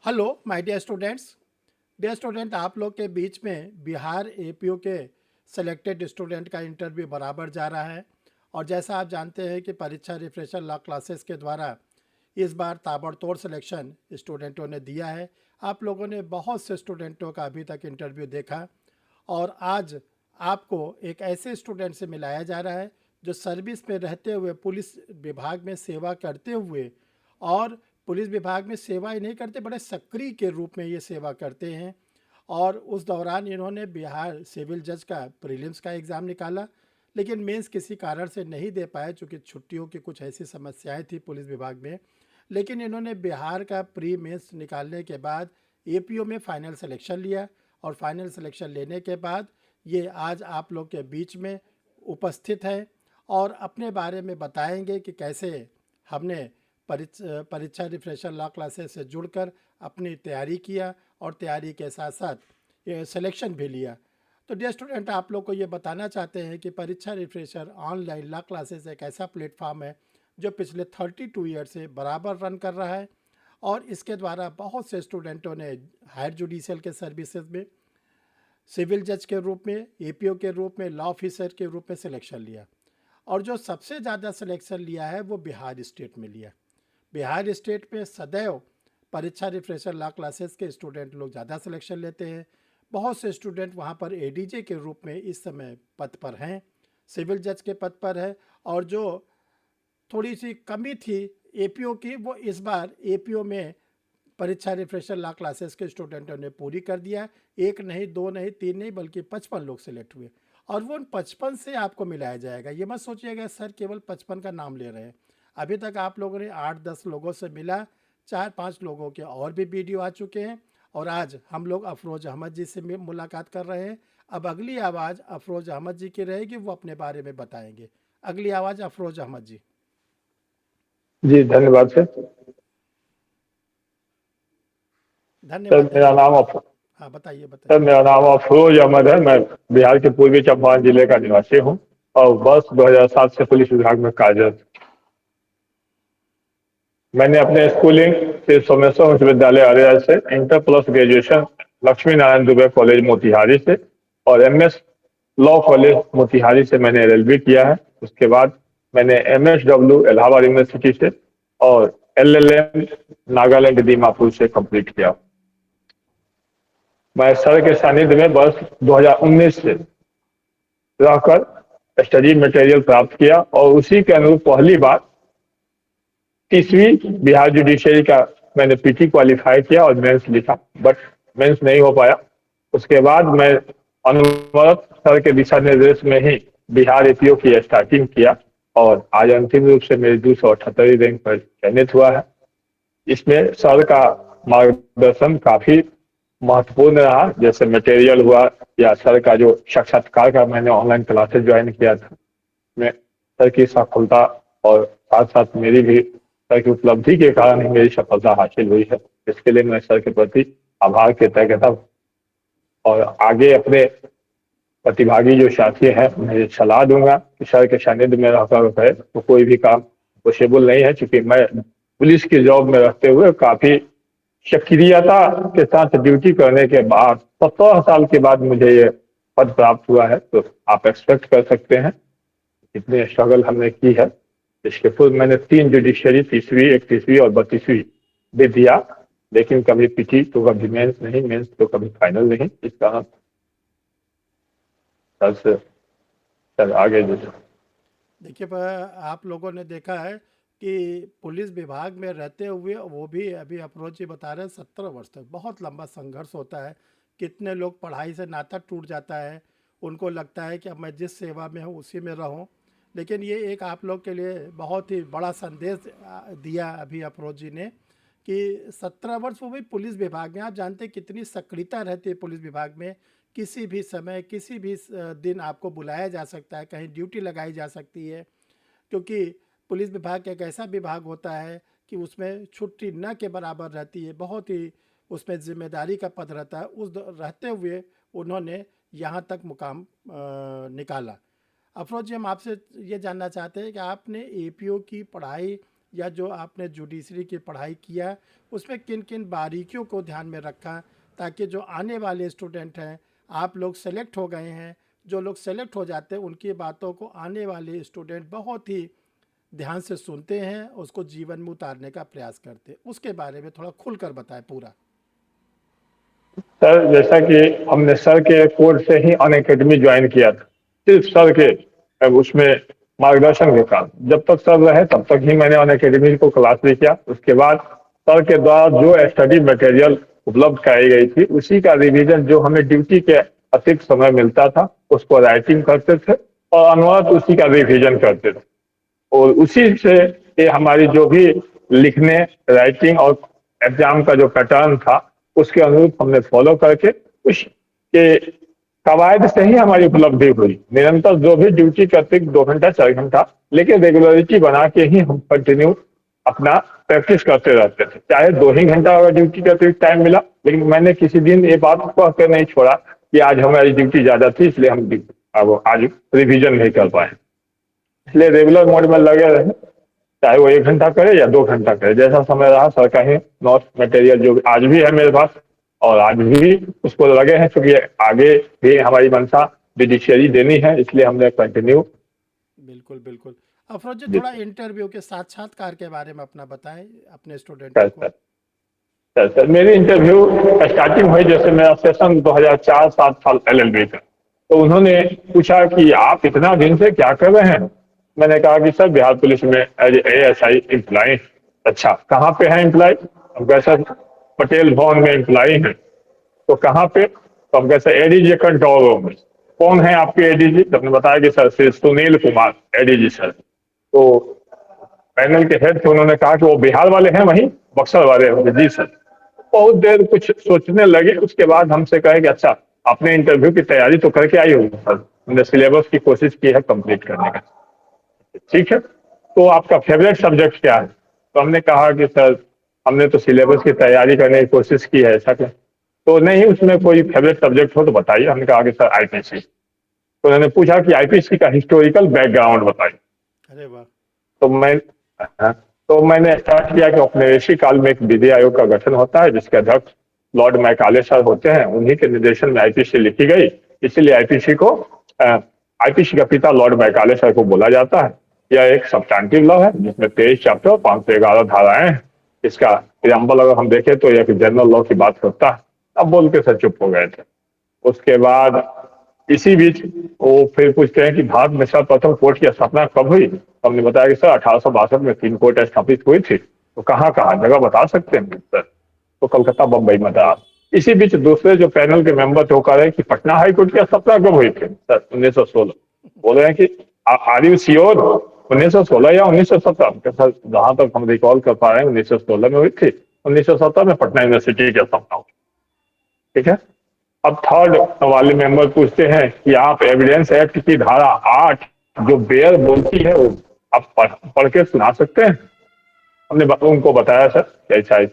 Hello my dear students. Dear student, आप लोग के बीच में बिहार एपीओ के सेलेक्टेड स्टूडेंट का इंटरव्यू बराबर जा रहा है। और जैसा आप जानते हैं कि परीक्षा रिफ्रेशर लॉ क्लासेस के द्वारा इस बार ताबड़तोड़ सिलेक्शन स्टूडेंटों ने दिया है। आप लोगों ने बहुत से स्टूडेंटों का अभी तक इंटरव्यू देखा और आज आपको एक ऐसे स्टूडेंट से मिलाया जा रहा है जो सर्विस में रहते हुए पुलिस विभाग में सेवा करते हुए और पुलिस विभाग में सेवा ही नहीं करते, बड़े सक्रिय के रूप में ये सेवा करते हैं। और उस दौरान इन्होंने बिहार सिविल जज का प्रीलिम्स का एग्ज़ाम निकाला, लेकिन मेंस किसी कारण से नहीं दे पाए चूँकि छुट्टियों की कुछ ऐसी समस्याएं थी पुलिस विभाग में। लेकिन इन्होंने बिहार का प्री मेंस निकालने के बाद एपीओ में फ़ाइनल सिलेक्शन लिया और फाइनल सिलेक्शन लेने के बाद ये आज आप लोग के बीच में उपस्थित है और अपने बारे में बताएंगे कि कैसे हमने परीक्षा रिफ्रेशर लॉ क्लासेस से जुड़कर अपनी तैयारी किया और तैयारी के साथ साथ ये सिलेक्शन भी लिया। तो डियर स्टूडेंट, आप लोग को ये बताना चाहते हैं कि परीक्षा रिफ्रेशर ऑनलाइन लॉ क्लासेस एक ऐसा प्लेटफॉर्म है जो पिछले 32 ईयर से बराबर रन कर रहा है और इसके द्वारा बहुत से स्टूडेंटों ने हायर जुडिशियल के सर्विसेज में सिविल जज के रूप में, एपीओ के रूप में, लॉ ऑफिसर के रूप में सिलेक्शन लिया। और जो सबसे ज़्यादा सिलेक्शन लिया है वो बिहार स्टेट में लिया। बिहार स्टेट में सदैव परीक्षा रिफ्रेशर लॉ क्लासेस के स्टूडेंट लोग ज़्यादा सिलेक्शन लेते हैं। बहुत से स्टूडेंट वहाँ पर एडीजे के रूप में इस समय पद पर हैं, सिविल जज के पद पर है। और जो थोड़ी सी कमी थी एपीओ की, वो इस बार एपीओ में परीक्षा रिफ्रेशर लॉ क्लासेस के स्टूडेंटों ने पूरी कर दिया। एक नहीं, दो नहीं, तीन नहीं, बल्कि 55 लोग सिलेक्ट हुए और वो उन 55 से आपको मिलाया जाएगा। ये मत सोचिएगा सर केवल 55 का नाम ले रहे हैं। अभी तक आप लोगों ने 8-10 लोगों से मिला, 4-5 लोगों के और भी वीडियो आ चुके हैं और आज हम लोग अफरोज़ अहमद जी से मुलाकात कर रहे हैं। अब अगली आवाज़ अफरोज़ अहमद जी की रहेगी, वो अपने बारे में बताएंगे। अगली आवाज़ अफरोज़ अहमद जी। जी धन्यवाद सर। सर धन्यवाद मेरा धन्यवाद। नाम हाँ, बताइए सर बताइए। मेरा नाम अफरोज अहमद है। मैं बिहार के पूर्वी चंपारण जिले का निवासी हूँ और वर्ष 2007 से पुलिस विभाग में कार्यरत। मैंने अपने स्कूलिंग से सोमेश्वर उच्च विद्यालय अरेरा से, inter plus graduation Lakshmi Narayan Dubey college Motihari से और एमएस लॉ कॉलेज मोतिहारी से मैंने एलएलबी किया है। उसके बाद मैंने एमएसडब्ल्यू इलाहाबाद यूनिवर्सिटी से और एलएलएम नागालैंड दीमापुर से कंप्लीट किया। मैं सर के सानिध्य में वर्ष 2019 से रहकर स्टडी मटेरियल प्राप्त किया और उसी के अनुरूप पहली बार 30वीं बिहार जुडिशरी का मैंने पीटी क्वालिफाई किया और मेंस लिखा, बट मेंस नहीं हो पाया। उसके बाद मैं अनुवरत सर के दिशा निर्देश में ही बिहार एपीओ की स्टार्टिंग किया और आज अंतिम रूप से मेरी 278 रैंक पर चयनित हुआ है। इसमें सर का मार्गदर्शन काफी महत्वपूर्ण रहा, जैसे मटेरियल हुआ या सर का जो साक्षात्कार का मैंने ऑनलाइन क्लासेस ज्वाइन किया था, मैं सर की सफलता और साथ साथ मेरी भी सर की उपलब्धि के कारण ही मेरी सफलता हासिल हुई है। इसके लिए मैं सर के प्रति आभार कृतज्ञता और आगे अपने प्रतिभागी जो साथी हैं उन्हें सलाह दूंगा कि सर के सानिध्य में रहकर है तो कोई भी काम पॉसिबल नहीं है। चूंकि मैं पुलिस की जॉब में रहते हुए काफी सक्रियता के साथ ड्यूटी करने के बाद 17 साल के बाद मुझे ये पद प्राप्त हुआ है, तो आप एक्सपेक्ट कर सकते हैं कितने स्ट्रगल हमने की है। इसके पूर्व मैंने 3 जुडिशरी, 30वीं, 31वीं और 32वीं दे दिया, लेकिन कभी पीटी तो कभी मेंस नहीं, मेंस तो कभी फाइनल नहीं। इस कारण सर आगे जो देखिए आप लोगों ने देखा है कि पुलिस विभाग में रहते हुए, वो भी अभी अफरोज जी बता रहे हैं 17 वर्ष तक, बहुत लंबा संघर्ष होता है। कितने लोग पढ़ाई से नाता टूट जाता है, उनको लगता है कि अब मैं जिस सेवा में हूँ उसी में रहूँ। लेकिन ये एक आप लोग के लिए बहुत ही बड़ा संदेश दिया अभी अफरोज जी ने कि 17 वर्ष वो भी पुलिस विभाग में। आप जानते हैं कितनी सक्रियता रहती है पुलिस विभाग में। किसी भी समय, किसी भी दिन आपको बुलाया जा सकता है, कहीं ड्यूटी लगाई जा सकती है, क्योंकि पुलिस विभाग एक ऐसा विभाग होता है कि उसमें छुट्टी न के बराबर रहती है। बहुत ही उसमें जिम्मेदारी का पद रहता है। रहते हुए उन्होंने यहाँ तक मुकाम निकाला। अफरोज जी, हम आपसे ये जानना चाहते हैं कि आपने एपीओ की पढ़ाई या जो आपने जुडिशरी की पढ़ाई किया उसमें किन किन बारीकियों को ध्यान में रखा, ताकि जो आने वाले स्टूडेंट हैं, आप लोग सेलेक्ट हो गए हैं, जो लोग सेलेक्ट हो जाते हैं उनकी बातों को आने वाले स्टूडेंट बहुत ही ध्यान से सुनते हैं, उसको जीवन में उतारने का प्रयास करते हैं। उसके बारे में थोड़ा खुलकर बताएं पूरा। सर जैसा कि हमने सर के कोर्स से ही अन अकेडमी ज्वाइन किया था, सिर्फ सर के उसमें मार्गदर्शन के कारण। जब तक सर रहे तब तक ही मैंने अन अकेडमी को क्लास भी किया। उसके बाद सर के द्वारा जो स्टडी मटेरियल उपलब्ध कराई गई थी उसी का रिवीजन जो हमें ड्यूटी के अतिरिक्त समय मिलता था उसको राइटिंग करते थे और अनवरत उसी का रिवीजन करते थे। और उसी से ये हमारी जो भी लिखने, राइटिंग और एग्जाम का जो पैटर्न था उसके अनुरूप हमने फॉलो करके उसके कवायद से ही हमारी उपलब्धि हुई। निरंतर जो भी ड्यूटी करते 2 घंटा 4 घंटा, लेकिन रेगुलरिटी बना के ही हम कंटिन्यू अपना प्रैक्टिस करते रहते थे। चाहे 2 ही घंटा अगर ड्यूटी करते टाइम मिला, लेकिन मैंने किसी दिन ये बात कह के नहीं छोड़ा कि आज हमारी ड्यूटी ज्यादा थी इसलिए हम अब आज रिविजन नहीं कर पाए। इसलिए रेगुलर मोड में लगे रहे, चाहे वो 1 घंटा करे या 2 घंटा करे, जैसा समय रहा। सर का ही नोट मटेरियल जो आज भी है मेरे पास और आज भी उसको लगे हैं, क्योंकि आगे भी हमारी मंशा जुडिशियरी देनी है, इसलिए हमने कंटिन्यू। बिल्कुल बिल्कुल। अफरोज जी, जी थोड़ा इंटरव्यू के साक्षात्कार के बारे में अपना बताएं अपने स्टूडेंटों सर। को। सर मेरी इंटरव्यू स्टार्टिंग हुई जैसे मेरा सेशन 2004-07 साल LLB का। तो उन्होंने पूछा कि आप इतना दिन से क्या कर रहे हैं। मैंने कहा कि सर बिहार पुलिस में एज ASI एम्प्लॉय। अच्छा कहाँ पे है एम्प्लॉय। हम कहे सर पटेल भवन में एम्प्लॉय है। तो कहाँ पे। तो हम कहे सर ADG कंट्रोल रूम में। कौन है आपके ADG। तो हमने बताया कि sir Shri Sunil Kumar ADG sir. तो पैनल के हेड थे, उन्होंने कहा कि वो बिहार वाले हैं वहीं बक्सर वाले होंगे। जी सर। बहुत देर कुछ सोचने लगे, उसके बाद हमसे कहे कि अच्छा आपने इंटरव्यू की तैयारी तो करके आई होगी सर। हमने सिलेबस की कोशिश की है कंप्लीट करने का। ठीक है, तो आपका फेवरेट सब्जेक्ट क्या है। तो हमने कहा कि सर हमने तो सिलेबस की तैयारी करने की कोशिश की है। ऐसा क्या। तो नहीं उसमें कोई फेवरेट सब्जेक्ट हो तो बताइए। हमने कहा कि सर IPC। तो उन्होंने पूछा कि IPC का हिस्टोरिकल बैकग्राउंड बताइए। अरे वाह। तो मैं हाँ, तो मैंने स्टार्ट किया कि औपनिवेशिक काल में एक विधि आयोग का गठन होता है जिसके अध्यक्ष लॉर्ड मैकाले सर होते हैं। उन्हीं के निर्देशन में IPC लिखी गई, इसीलिए IPC का पिता लॉर्ड मैकाले सर को बोला जाता है। यह एक सब्सटैंटिव लॉ है जिसमें 23 चैप्टर और 511 धाराएं हैं। इसका प्रियम्बल अगर हम देखें तो यह जनरल लॉ की बात करता है। अब बोल के सर चुप हो गए थे। उसके बाद इसी बीच वो फिर पूछते हैं कि भारत में सर्वप्रथम कोर्ट की स्थापना कब हुई। तो हमने बताया कि सर 1862 में 3 कोर्ट स्थापित हुई थी। तो कहाँ कहाँ जगह बता सकते हैं सर। तो कलकत्ता, बम्बई, मद्रास। इसी बीच दूसरे जो पैनल के मेंबर थे वो कह रहे हैं कि पटना हाई कोर्ट की स्थापना कब हुई थी सर। 1916। बोल रहे हैं कि आर यू श्योर 1916 या 1917। सर जहां तक हम रिकॉल कर पा रहे हैं 1916 में हुई थी। 1917 में पटना यूनिवर्सिटी की स्थापना हुई। ठीक है। अब थर्ड वाले मेंबर पूछते हैं कि आप एविडेंस एक्ट की धारा 8 जो बेयर बोलती है वो आप पढ़ के सुना सकते हैं। हमने उनको बताया सर कैसा है।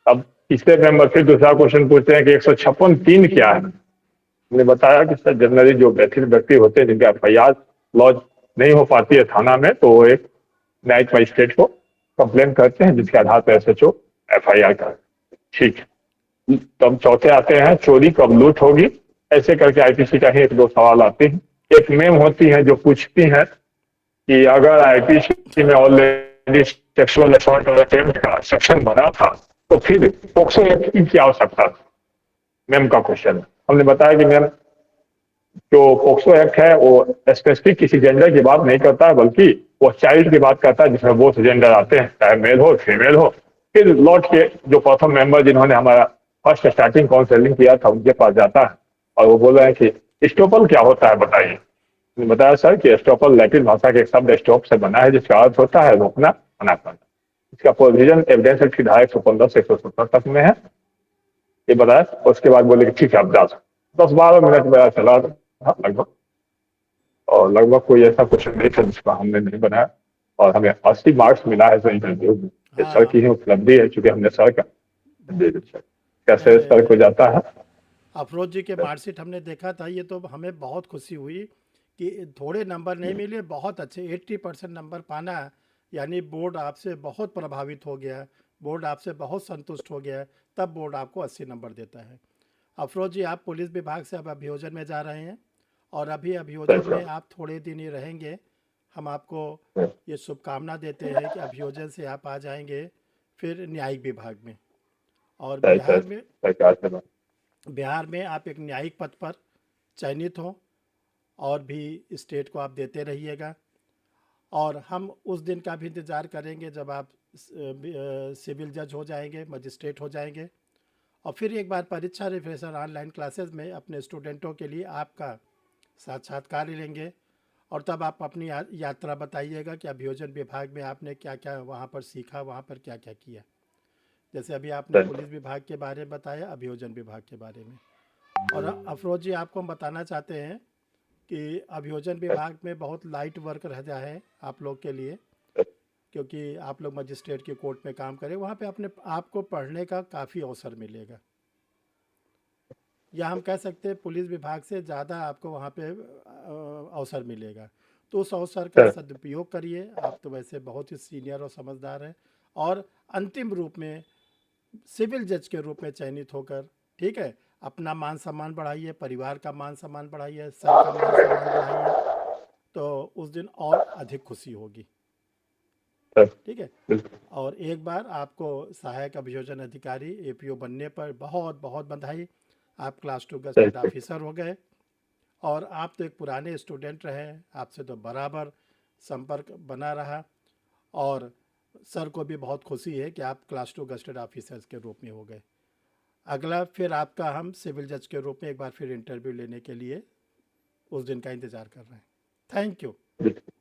अब तीसरे मेंबर फिर दूसरा क्वेश्चन पूछते हैं कि 156(3) क्या है। हमने बताया कि सर जनरली जो व्यथित व्यक्ति होते हैं जिनका FIR लॉन्च नहीं हो पाती है थाना में, तो वो एक न्यायिक मजिस्ट्रेट को कंप्लेन करते हैं जिसके आधार पर SHO FIR कर। ठीक है। तब चौथे आते हैं चोरी कब लूट होगी। ऐसे करके IPC का ही 1-2 सवाल आते हैं। एक मेम होती है जो पूछती है कि अगर IPC में ऑलरेडी सेक्सुअल असॉल्ट और अटेम्प्ट का सेक्शन बना था तो फिर पोक्सो एक्ट की क्या आवश्यकता थी। मेम का क्वेश्चन है। हमने बताया कि मैम जो पोक्सो एक्ट है वो स्पेसिफिक किसी जेंडर की बात नहीं करता है, बल्कि वो चाइल्ड की बात करता है जिसमें बोथ जेंडर आते हैं, चाहे मेल हो फीमेल हो। फिर लौट के जो प्रथम मेंबर जिन्होंने हमारा फर्स्ट स्टार्टिंग काउंसलिंग किया था उनके पास जाता है और वो बोल रहे हैं कि स्टोपल क्या होता है बताइए। मैंने बताया सर कि स्टोपल लैटिन भाषा के एक शब्द स्टॉप से बना है जिसका अर्थ होता है रोकना, मना करना। इसका प्रोविजन एविडेंस एक्ट की धारा 115 से 170 तक में है। ये बताया। उसके बाद बोले कि ठीक है आप जा सकते। 10-12 मिनट मेरा चला था लगभग, और लगभग कोई ऐसा क्वेश्चन नहीं था जिसका हमने नहीं बनाया। और हमें 80 मार्क्स मिला है सर इंटरव्यू में। ये सर हाँ। की ही उपलब्धि है क्योंकि हमने सर का कैसे नहीं सर को जाता है। अफरोज जी के मार्कशीट हमने देखा था, ये तो हमें बहुत खुशी हुई कि थोड़े नंबर नहीं मिले, बहुत अच्छे 80% नंबर पाना यानी बोर्ड आपसे बहुत प्रभावित हो गया, बोर्ड आपसे बहुत संतुष्ट हो गया, तब बोर्ड आपको 80 नंबर देता है। अफरोज जी, आप पुलिस विभाग से अब अभियोजन में जा रहे हैं और अभी अभियोजन में आप थोड़े दिन ही रहेंगे। हम आपको ये शुभकामना देते हैं कि अभियोजन से आप आ जाएंगे फिर न्यायिक विभाग में, और सर सर सरकार से बिहार में आप एक न्यायिक पद पर चयनित हों और भी स्टेट को आप देते रहिएगा। और हम उस दिन का भी इंतज़ार करेंगे जब आप सिविल जज हो जाएंगे, मजिस्ट्रेट हो जाएंगे, और फिर एक बार परीक्षा रिफ्रेशर ऑनलाइन क्लासेस में अपने स्टूडेंटों के लिए आपका साक्षात्कार लेंगे, और तब आप अपनी यात्रा बताइएगा कि अभियोजन विभाग में आपने क्या क्या वहाँ पर सीखा, वहाँ पर क्या क्या किया। जैसे अभी आपने सर पुलिस विभाग के बारे में बताया, अभियोजन विभाग के बारे में। और अफरोज जी, आपको हम बताना चाहते हैं कि अभियोजन विभाग में बहुत लाइट वर्क रह जा है आप लोग के लिए, क्योंकि आप लोग मजिस्ट्रेट की कोर्ट में काम करें, वहाँ पे अपने आपको पढ़ने का काफ़ी अवसर मिलेगा, या हम कह सकते हैं पुलिस विभाग से ज़्यादा आपको वहाँ पे अवसर मिलेगा। तो उस अवसर का सर सदुपयोग करिए, आप तो वैसे बहुत ही सीनियर और समझदार हैं, और अंतिम रूप में सिविल जज के रूप में चयनित होकर, ठीक है, अपना मान सम्मान बढ़ाइए, परिवार का मान सम्मान बढ़ाइए, सर का मान सम्मान बढ़ाइए, तो उस दिन और अधिक खुशी होगी। सर ठीक है। बिल्कुल और एक बार आपको सहायक अभियोजन अधिकारी एपीओ बनने पर बहुत बहुत बधाई। आप क्लास 2 सर गजटेड ऑफिसर हो गए, और आप तो एक पुराने स्टूडेंट रहे, आपसे तो बराबर संपर्क बना रहा, और सर को भी बहुत खुशी है कि आप क्लास 2 गजटेड ऑफिसर्स के रूप में हो गए। अगला फिर आपका हम सिविल जज के रूप में एक बार फिर इंटरव्यू लेने के लिए उस दिन का इंतज़ार कर रहे हैं। Thank you. बिल्कुल।